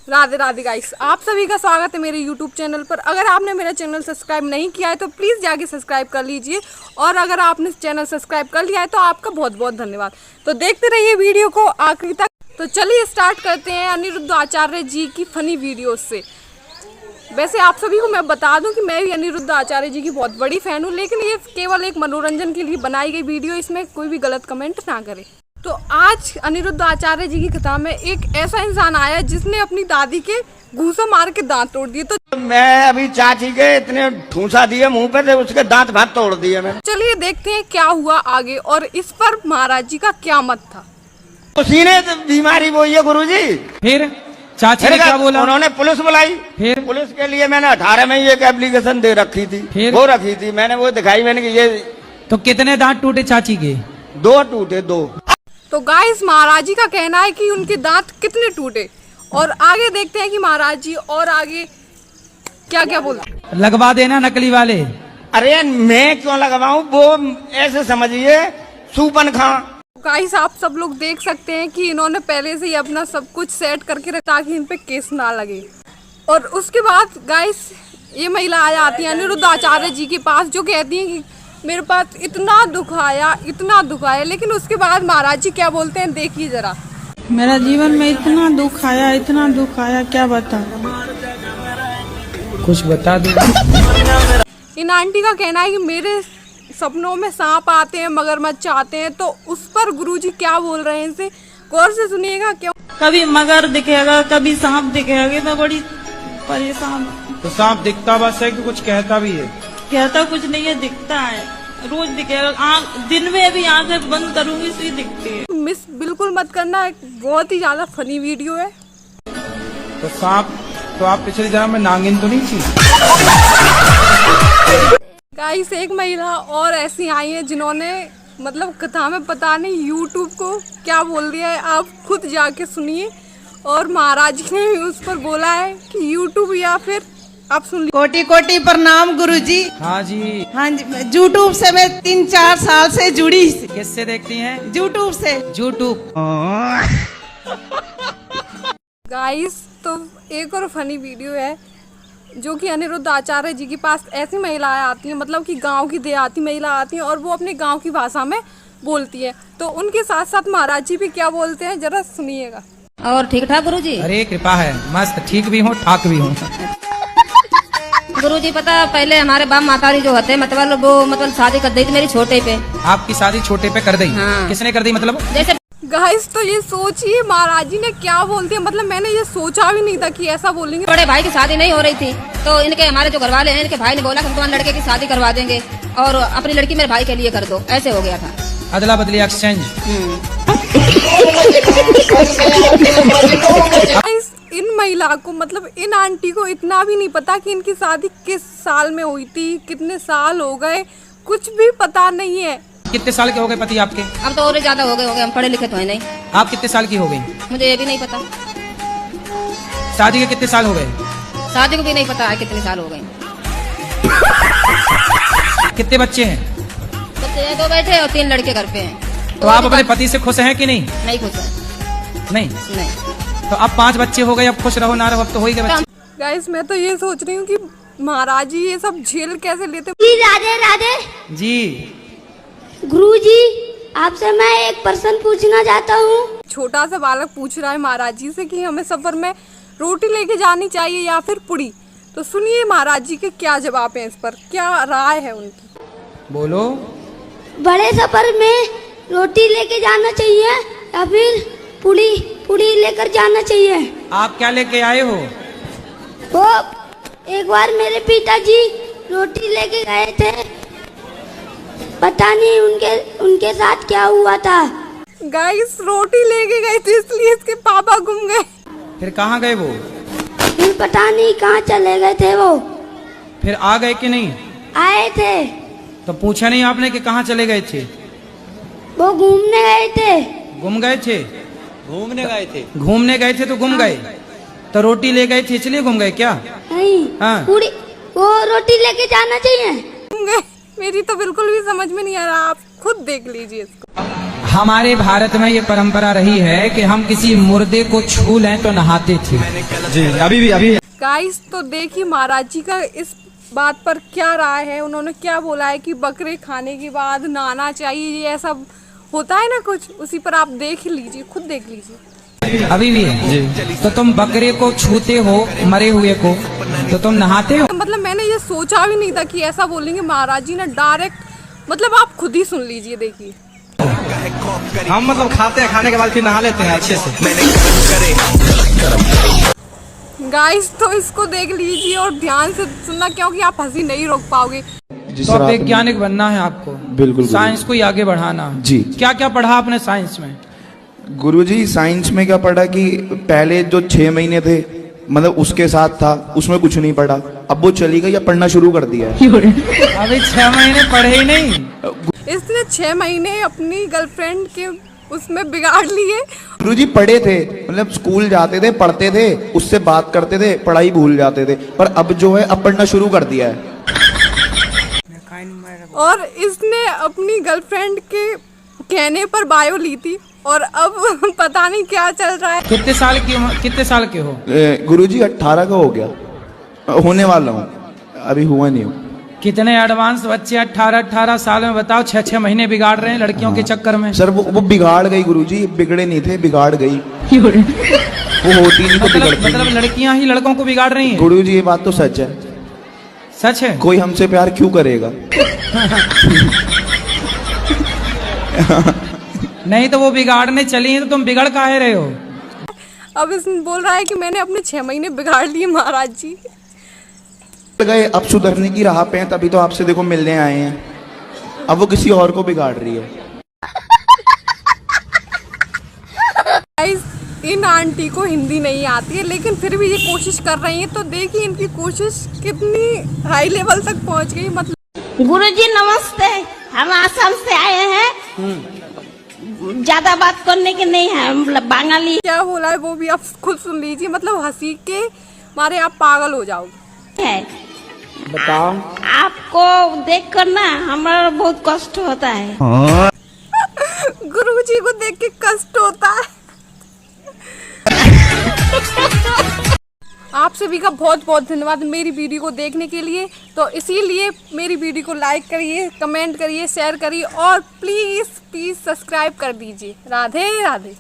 Radhe Radhe guys, आप सभी का स्वागत है मेरे YouTube चैनल पर। अगर आपने मेरा चैनल सब्सक्राइब नहीं किया है तो प्लीज़ जाके सब्सक्राइब कर लीजिए, और अगर आपने चैनल सब्सक्राइब कर लिया है तो आपका बहुत बहुत धन्यवाद। तो देखते रहिए वीडियो को आखिरी तक। तो चलिए स्टार्ट करते हैं अनिरुद्ध आचार्य जी की फनी वीडियो से। वैसे आप सभी को मैं बता दूं कि मैं भी अनिरुद्ध आचार्य जी की बहुत बड़ी फ़ैन हूँ, लेकिन ये केवल एक मनोरंजन के लिए बनाई गई वीडियो, इसमें कोई भी गलत कमेंट ना करे। तो आज अनिरुद्ध आचार्य जी की कथा में एक ऐसा इंसान आया जिसने अपनी दादी के घूसा मार के दांत तोड़ दिए। तो मैं अभी चाची के इतने ठूसा दिए मुंह पे थे, उसके दांत भात तोड़ दिए मैंने। चलिए देखते हैं क्या हुआ आगे और इस पर महाराज जी का क्या मत था। सीने बीमारी वो ये गुरुजी। फिर चाची ने क्या बोला? उन्होंने पुलिस बुलाई। फिर पुलिस के लिए मैंने 18 में एक एप्लीकेशन दे रखी थी। फिर वो रखी थी मैंने, वो दिखाई मैंने कि ये। तो कितने दांत टूटे चाची के? 2 टूटे 2। तो गाइस महाराज जी का कहना है कि उनके दांत कितने टूटे, और आगे देखते हैं कि महाराज जी और आगे क्या क्या बोलते। लगवा देना नकली वाले। अरे मैं क्यों लगवाऊं, वो ऐसे समझिए सूपन खा। गाइस आप सब लोग देख सकते हैं कि इन्होंने पहले से ही अपना सब कुछ सेट करके रखा ताकि इन पे केस ना लगे। और उसके बाद गाइस ये महिला आ जाती है अनिरुद्ध आचार्य जी के पास, जो कहती है कि मेरे पास इतना दुख आया, लेकिन उसके बाद महाराज जी क्या बोलते हैं देखिए जरा। मेरा जीवन में इतना दुख आया क्या बता। कुछ बता दो। इन आंटी का कहना है कि मेरे सपनों में सांप आते हैं, मगरमच्छ आते हैं। तो उस पर गुरुजी क्या बोल रहे हैं इसे गौर से सुनिएगा। क्यों कभी मगर दिखेगा, कभी सांप दिखेगा, मैं बड़ी परेशान। तो सांप दिखता बस है कि कुछ कहता भी है? कहता कुछ नहीं है, दिखता है, रोज दिखेगा। दिन में भी आंखें बंद करूंगी तो दिखती है। मिस बिल्कुल मत करना, बहुत ही ज्यादा फनी वीडियो है। तो सांप तो आप पिछले जन्म में नागिन तो नहीं थी? गाइस एक महिला और ऐसी आई है जिन्होंने मतलब कथा में पता नहीं यूट्यूब को क्या बोल दिया है, आप खुद जाके सुनिए। और महाराज जी ने भी उस पर बोला है कि यूट्यूब या फिर आप सुन लीजिए। कोटि कोटि प्रणाम गुरुजी। हाँ जी। हाँ जी, यूट्यूब से मैं 3-4 साल से जुड़ी। किससे देखती हैं? यूट्यूब से। यूट्यूब। गाइस तो एक और फनी वीडियो है जो कि अनिरुद्ध आचार्य जी के पास ऐसी महिलाएं आती हैं, मतलब कि गांव की देहाती महिला आती हैं और वो अपने गांव की भाषा में बोलती है। तो उनके साथ साथ महाराज जी भी क्या बोलते हैं जरा सुनिएगा। और ठीक ठाक गुरुजी? अरे कृपा है, मस्त ठीक भी हूँ ठाक भी हूँ। गुरुजी पता पहले हमारे बाप मातारी जो होते मतलब वो मतलब शादी कर दी थी मेरी छोटे पे। आपकी शादी छोटे पे कर दी? हाँ। किसने कर दी मतलब? जैसे गाइस तो ये सोचिए महाराज जी ने क्या बोलते हैं, मतलब मैंने ये सोचा भी नहीं था कि ऐसा बोलेंगे। बड़े भाई की शादी नहीं हो रही थी तो इनके हमारे जो घरवाले हैं, इनके भाई ने बोला कि हम तुम्हारे लड़के की शादी करवा देंगे और अपनी लड़की मेरे भाई के लिए कर दो। ऐसे हो गया था, अदला बदली एक्सचेंज। इन महिला को मतलब इन आंटी को इतना भी नहीं पता कि इनकी शादी किस साल में हुई थी, कितने साल हो गए, कुछ भी पता नहीं है। कितने साल के हो गए पति आपके? अब तो और ज्यादा हो गए, हम पढ़े लिखे तो है नहीं। आप कितने साल की हो गई? मुझे ये भी नहीं पता। शादी के कितने साल हो गए? शादी को भी नहीं पता है कितने साल हो गए। कितने बच्चे हैं? बच्चे 2 बैठे और 3 लड़के घर पे हैं। तो आप अपने पति से खुश हैं कि नहीं? नहीं खुश है। नहीं। तो अब 5 बच्चे हो गए, अब खुश रहो ना रहो, अब तो हो ही गए बच्चे। गाइस मैं तो ये सोच रही हूँ कि महाराज जी ये सब झेल कैसे लेते। राधे राधे जी। गुरुजी, आपसे मैं एक प्रश्न पूछना चाहता हूँ। छोटा सा बालक पूछ रहा है महाराज जी से कि हमें सफर में रोटी लेके जानी चाहिए या फिर पुड़ी। तो सुनिए महाराज जी के क्या जवाब है, इस पर क्या राय है उनकी। बोलो। बड़े सफर में रोटी लेके जाना चाहिए या फिर पुड़ी लेकर जाना चाहिए? आप क्या लेके आए हो? वो एक बार मेरे पिताजी रोटी लेके गए थे, पता नहीं उनके साथ क्या हुआ था। गाइस रोटी लेके गए थे इसलिए इसके पापा गुम गए। फिर कहाँ गए वो? फिर पता नहीं कहाँ चले गए थे वो। फिर आ गए कि नहीं? आए थे। तो पूछा नहीं आपने कि कहाँ चले गए थे? वो घूमने गए थे। घूम गए थे? घूमने गए थे। घूमने गए थे तो घूम गए? तो रोटी ले गए थे इसलिए घूम गए क्या? नहीं। हाँ। पूरी वो रोटी लेके जाना चाहिए। गुम गए। मेरी तो बिल्कुल भी समझ में नहीं आ रहा, आप खुद देख लीजिए इसको। हमारे भारत में ये परंपरा रही है कि हम किसी मुर्दे को छू लें तो नहाते थे। जी अभी गाइस तो देखिए महाराज जी का इस बात पर क्या राय है। उन्होंने क्या बोला है कि बकरे खाने के बाद नहाना चाहिए, ये ऐसा होता है ना कुछ, उसी पर आप देख लीजिए, खुद देख लीजिए। अभी भी है जी। तो तुम बकरे को छूते हो, मरे हुए को, तो तुम नहाते हो? मतलब मैंने ये सोचा भी नहीं था कि ऐसा बोलेंगे महाराज जी ने डायरेक्ट, मतलब आप खुद ही सुन लीजिए, देखिए। हम मतलब खाते हैं, खाने के बाद फिर नहा लेते हैं अच्छे से। गाइस तो इसको देख लीजिए और ध्यान से सुनना, क्योंकि आप हंसी नहीं रोक पाओगे। तो अब वैज्ञानिक बनना है आपको, बिल्कुल साइंस को ही आगे बढ़ाना है। जी। क्या क्या पढ़ा आपने साइंस में? गुरुजी साइंस में क्या पढ़ा कि पहले जो 6 महीने थे, मतलब उसके साथ था, उसमें कुछ नहीं पढ़ा। अब वो चली गई, अब पढ़ना शुरू कर दिया है। अभी 6 महीने पढ़े ही नहीं। इसने 6 महीने अपनी गर्लफ्रेंड के उसमें बिगाड़ लिए। गुरुजी पढ़े थे, मतलब स्कूल जाते थे, पढ़ते थे, उससे बात करते थे, पढ़ाई भूल जाते थे, पर अब जो है अब पढ़ना शुरू कर दिया है। और इसने अपनी गर्लफ्रेंड के कहने पर बायो ली थी और अब पता नहीं क्या चल रहा है। कितने साल के हो? गुरुजी 18 का हो गया, होने वाला हूँ, अभी हुआ नहीं हूँ। कितने एडवांस बच्चे 18 साल में, बताओ 6 महीने बिगाड़ रहे हैं लड़कियों के चक्कर में। सर वो बिगाड़ गई गुरुजी, बिगड़े नहीं थे, बिगाड़ गई। वो होती नहीं तो बिगड़ती। मतलब लड़कियां ही लड़कों को बिगाड़ रही हैं? गुरुजी ये बात तो सच है। सच है? कोई हमसे प्यार क्यों करेगा? नहीं तो वो बिगाड़ने चली हैं, तो तुम बिगड़ काहे रहे हो? अब इसने बोल रहा है कि मैंने अपने 6 महीने बिगाड़ लिए महाराज जी। गए, अब सुधरने की राह पे हैं, तभी तो आपसे देखो मिलने आए हैं। अब वो किसी और को बिगाड़ रही है। गाइस इन आंटी को हिंदी नहीं आती है, लेकिन फिर भी ये कोशिश कर रही है, तो देखिए इनकी कोशिश कितनी हाई लेवल तक पहुंच गई। मतलब गुरुजी नमस्ते, हम आसाम से आए हैं। ज्यादा बात करने के नहीं है, हम बंगाली। क्या बोला है वो भी आप खुद सुन लीजिए, मतलब हंसी के मारे आप पागल हो जाओगे। है बताओ। आपको देखकर ना हमारा बहुत कष्ट होता है। गुरुजी को देख के कष्ट होता है। आप सभी का बहुत बहुत धन्यवाद मेरी वीडियो को देखने के लिए। तो इसीलिए मेरी वीडियो को लाइक करिए, कमेंट करिए, शेयर करिए और प्लीज़ सब्सक्राइब कर दीजिए। राधे राधे।